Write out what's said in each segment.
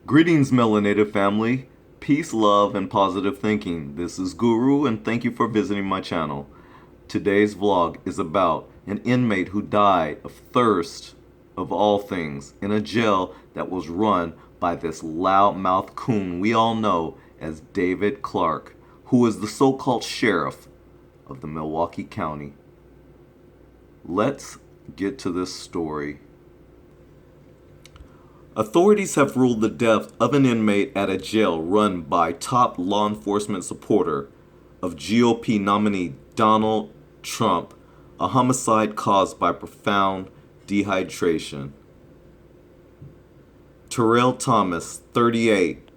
Greetings, melanated family. Peace, love, and positive thinking. This is Guru, and thank you for visiting my channel. Today's vlog is about an inmate who died of thirst, of all things, in a jail that was run by this loudmouth coon we all know as David Clarke, who is the so-called sheriff of the Milwaukee County. Let's get to this story. Authorities have ruled the death of an inmate at a jail run by top law enforcement supporter of GOP nominee Donald Trump a homicide caused by profound dehydration. Terrill Thomas, 38,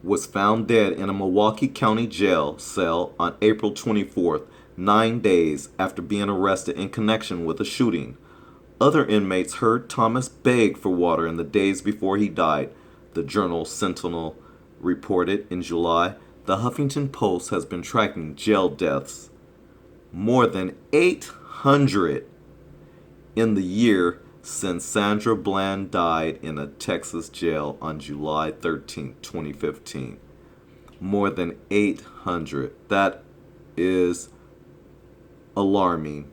was found dead in a Milwaukee County jail cell on April 24th, 9 days after being arrested in connection with a shooting. Other inmates heard Thomas beg for water in the days before he died, the Journal Sentinel reported in July. The Huffington Post has been tracking jail deaths, more than 800 in the year since Sandra Bland died in a Texas jail on July 13, 2015. More than 800. That is alarming.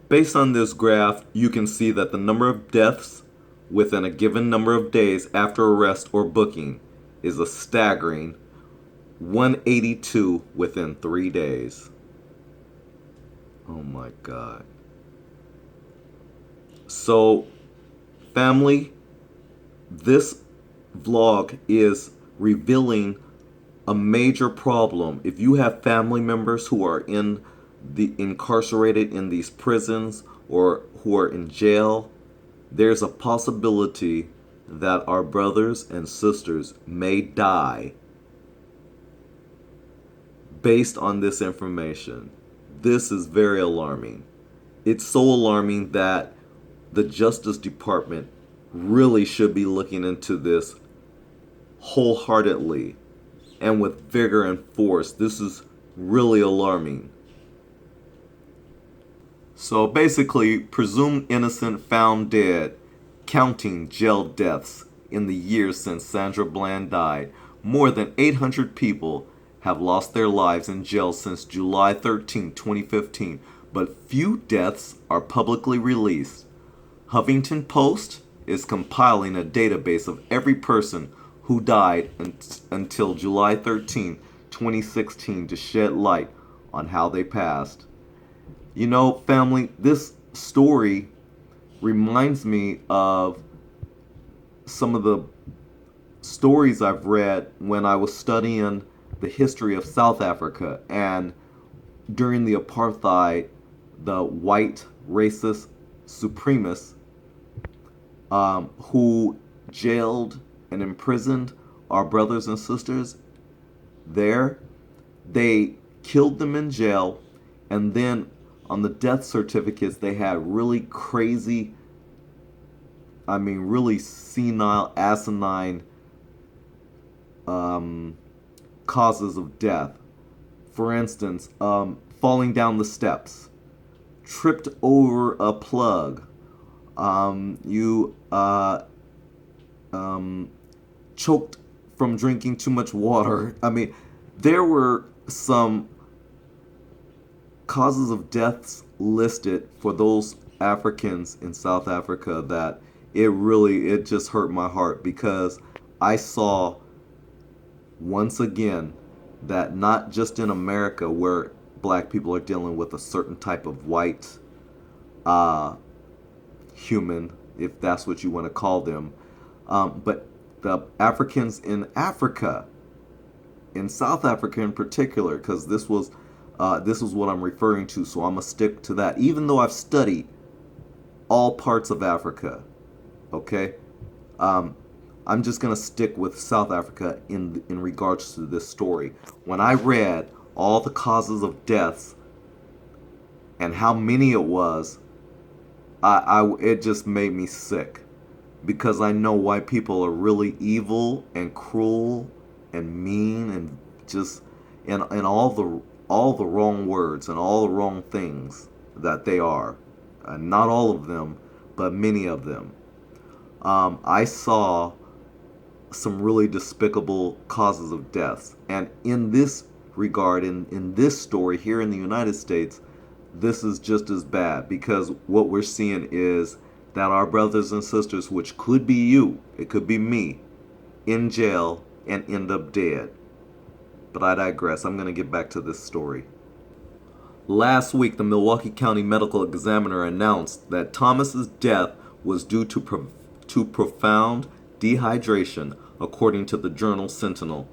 Based on this graph, you can see that the number of deaths within a given number of days after arrest or booking is a staggering 182 within 3 days. Oh my God. So, family, this vlog is revealing a major problem. If you have family members who are incarcerated in these prisons or who are in jail, there's a possibility that our brothers and sisters may die based on this information. This is very alarming. It's so alarming that the Justice Department really should be looking into this wholeheartedly and with vigor and force. This is really alarming. So basically, presumed innocent found dead, counting jail deaths in the years since Sandra Bland died. More than 800 people have lost their lives in jail since July 13, 2015, but few deaths are publicly released. Huffington Post is compiling a database of every person who died until July 13, 2016 to shed light on how they passed. You know, family, this story reminds me of some of the stories I've read when I was studying the history of South Africa, and during the apartheid, the white racist supremacists who jailed and imprisoned our brothers and sisters there, they killed them in jail, and then on the death certificates, they had really crazy, really senile, asinine causes of death. For instance, falling down the steps, tripped over a plug, choked from drinking too much water. There were some causes of deaths listed for those Africans in South Africa that it just hurt my heart, because I saw once again that not just in America, where black people are dealing with a certain type of white human, if that's what you want to call them, but the Africans in Africa, in South Africa in particular, because this was what I'm referring to, so I'm going to stick to that, even though I've studied all parts of Africa, okay? I'm just going to stick with South Africa in regards to this story. When I read all the causes of deaths and how many it was, it just made me sick, because I know white people are really evil and cruel and mean and just and all the wrong words and all the wrong things that they are. Not all of them, but many of them. I saw some really despicable causes of deaths. And in this regard, in this story here in the United States, this is just as bad, because what we're seeing is that our brothers and sisters, which could be you, it could be me, in jail and end up dead. But I digress. I'm going to get back to this story. Last week, the Milwaukee County Medical Examiner announced that Thomas's death was due to profound dehydration, according to the journal Sentinel.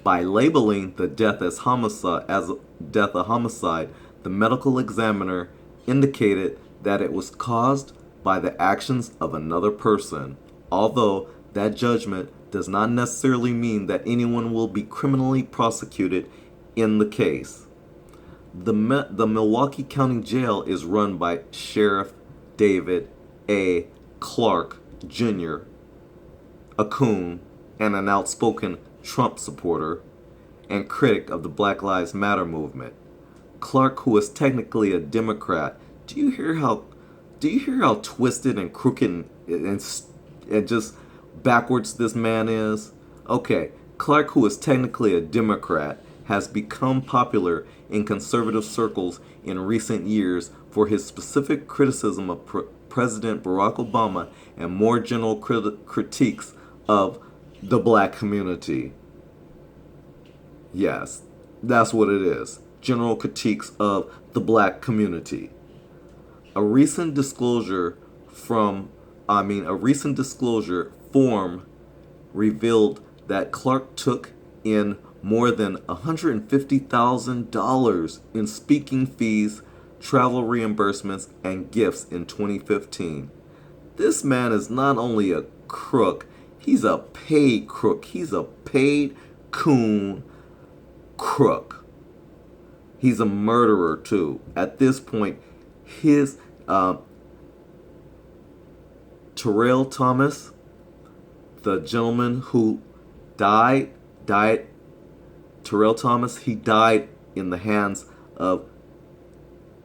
By labeling the death as a homicide, the medical examiner indicated that it was caused by the actions of another person, although that judgment does not necessarily mean that anyone will be criminally prosecuted in the case. The Milwaukee County Jail is run by Sheriff David A. Clarke Jr., a coon and an outspoken Trump supporter and critic of the Black Lives Matter movement. Clarke, who is technically a Democrat, do you hear how twisted and crooked and just backwards this man is? Okay, Clarke, who is technically a Democrat, has become popular in conservative circles in recent years for his specific criticism of President Barack Obama and more general critiques of the black community. Yes, that's what it is. General critiques of the black community. A recent disclosure form revealed that Clarke took in more than $150,000 in speaking fees, travel reimbursements, and gifts in 2015. This man is not only a crook, he's a paid crook. He's a paid coon crook. He's a murderer too. At this point, his Terrill Thomas, the gentleman who died. Terrill Thomas, he died in the hands of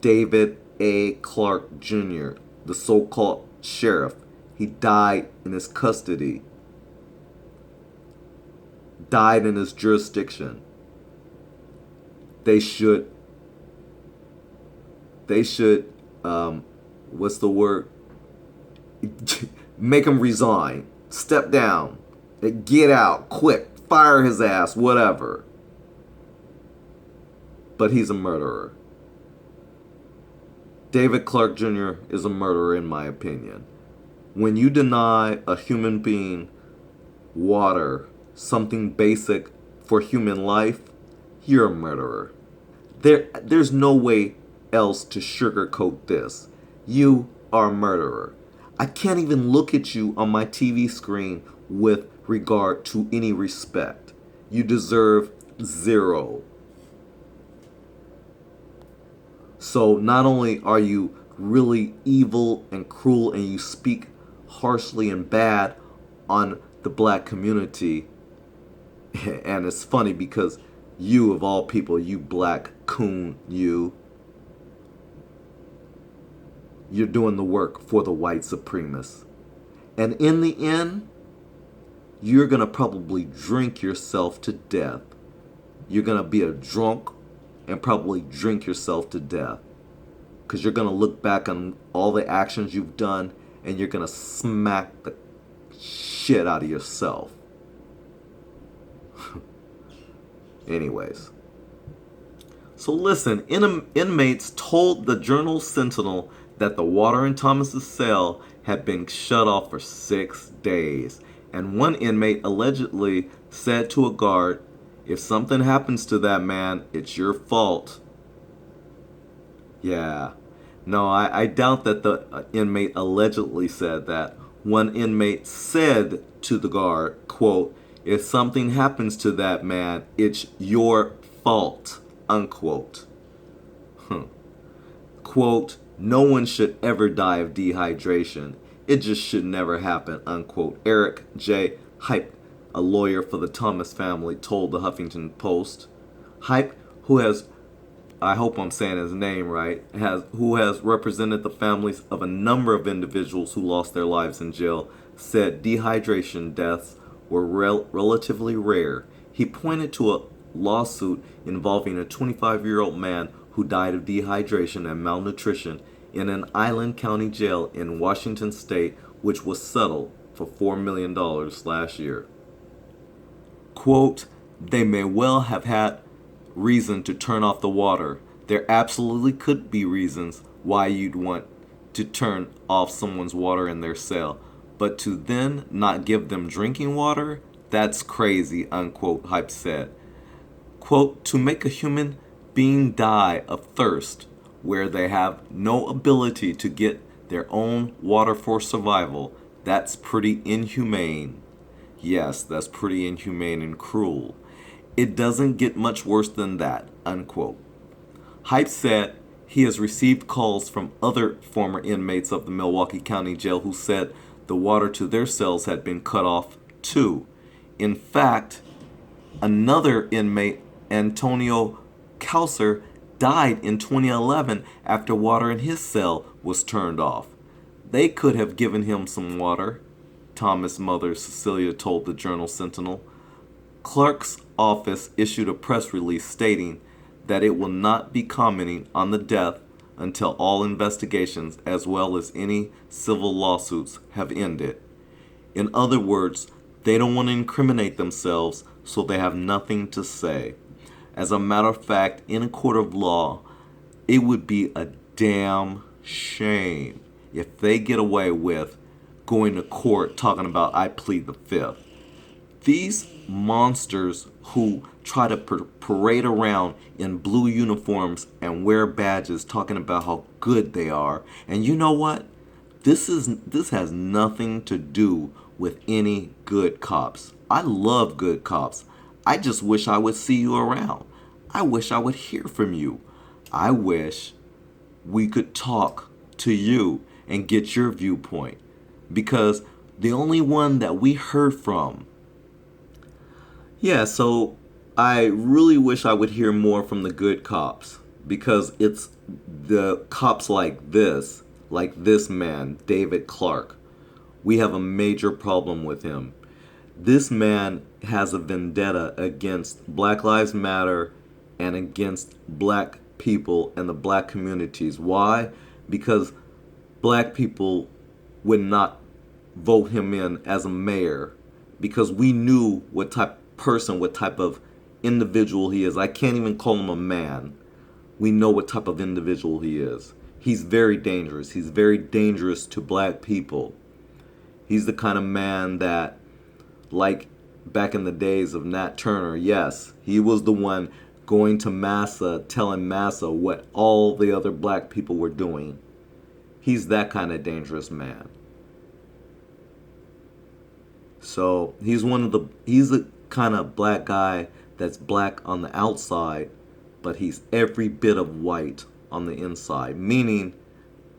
David A. Clarke Jr., the so-called sheriff. He died in his custody. Died in his jurisdiction. They should, what's the word? Make him resign. Step down. Get out. Quick. Fire his ass. Whatever. But he's a murderer. David Clarke Jr. is a murderer, in my opinion. When you deny a human being water, something basic for human life, you're a murderer. There's no way else to sugarcoat this. You are a murderer. I can't even look at you on my TV screen with regard to any respect. You deserve 0. So not only are you really evil and cruel and you speak harshly and bad on the black community, and it's funny because you, of all people, you black coon, you're doing the work for the white supremacists. And in the end, you're going to probably drink yourself to death. You're going to be a drunk and probably drink yourself to death. Because you're going to look back on all the actions you've done and you're going to smack the shit out of yourself. Anyways. So listen, inmates told the Journal Sentinel that the water in Thomas's cell had been shut off for 6 days. And one inmate allegedly said to a guard, "If something happens to that man, it's your fault." Yeah. No, I doubt that the inmate allegedly said that. One inmate said to the guard, quote, "If something happens to that man, it's your fault," unquote. Quote, "No one should ever die of dehydration. It just should never happen," unquote. Eric J. Hype, a lawyer for the Thomas family, told the Huffington Post. Hype, who has I hope I'm saying his name right, who has represented the families of a number of individuals who lost their lives in jail, said dehydration deaths were relatively rare. He pointed to a lawsuit involving a 25-year-old man who died of dehydration and malnutrition in an Island County jail in Washington state, which was settled for $4 million last year. Quote, they may well have had reason to turn off the water. There absolutely could be reasons why you'd want to turn off someone's water in their cell. But to then not give them drinking water? That's crazy, unquote, Hype said. Quote, to make a human being die of thirst where they have no ability to get their own water for survival, that's pretty inhumane. Yes, that's pretty inhumane and cruel. It doesn't get much worse than that, unquote. Hype said he has received calls from other former inmates of the Milwaukee County Jail who said the water to their cells had been cut off too. In fact, another inmate, Antonio Kauser, died in 2011 after water in his cell was turned off. They could have given him some water, Thomas' mother Cecilia told the Journal Sentinel. Clarke's office issued a press release stating that it will not be commenting on the death until all investigations as well as any civil lawsuits have ended. In other words, they don't want to incriminate themselves, so they have nothing to say. As a matter of fact, in a court of law, it would be a damn shame if they get away with going to court talking about I plead the fifth. These monsters who try to parade around in blue uniforms and wear badges talking about how good they are. And you know what? This has nothing to do with any good cops. I love good cops. I just wish I would see you around. I wish I would hear from you. I wish we could talk to you and get your viewpoint. Because the only one that we heard from. Yeah, so I really wish I would hear more from the good cops. Because it's the cops like this man, David Clarke. We have a major problem with him. This man has a vendetta against Black Lives Matter and against black people and the black communities. Why? Because black people would not vote him in as a mayor because we knew what type of individual he is. I can't even call him a man. We know what type of individual he is. He's very dangerous. He's very dangerous to black people. He's the kind of man that, like back in the days of Nat Turner, yes, he was the one going to Massa, telling Massa what all the other black people were doing. He's that kind of dangerous man. So he's the kind of black guy that's black on the outside, but he's every bit of white on the inside, meaning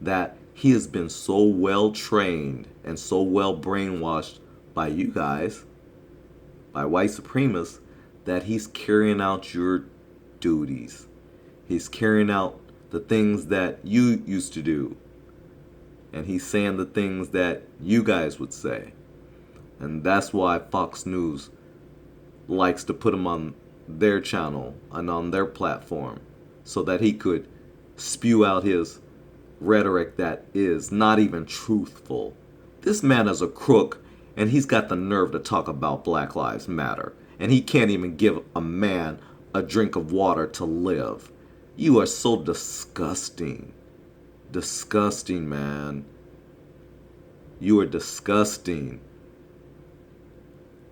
that he has been so well trained and so well brainwashed by you guys, by white supremacists, that he's carrying out your duties. He's carrying out the things that you used to do. And he's saying the things that you guys would say. And that's why Fox News likes to put him on their channel and on their platform so that he could spew out his rhetoric that is not even truthful. This man is a crook, and he's got the nerve to talk about Black Lives Matter. And he can't even give a man a drink of water to live. You are so disgusting. Disgusting, man. You are disgusting.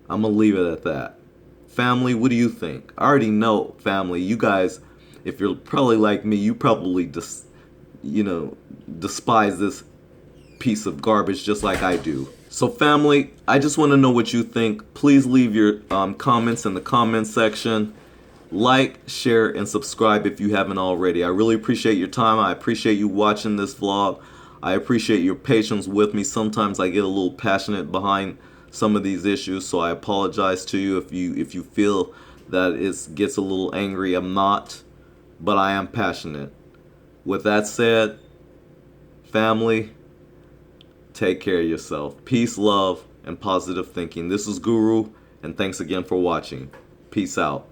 I'm going to leave it at that. Family, what do you think? I already know, family, you guys, if you're probably like me, you probably despise this piece of garbage just like I do. So family, I just want to know what you think. Please leave your comments in the comment section. Like, share, and subscribe if you haven't already. I really appreciate your time. I appreciate you watching this vlog. I appreciate your patience with me. Sometimes I get a little passionate behind some of these issues, so I apologize to you if you feel that it gets a little angry. I'm not, but I am passionate. With that said, family, take care of yourself. Peace, love, and positive thinking. This is Guru, and thanks again for watching. Peace out.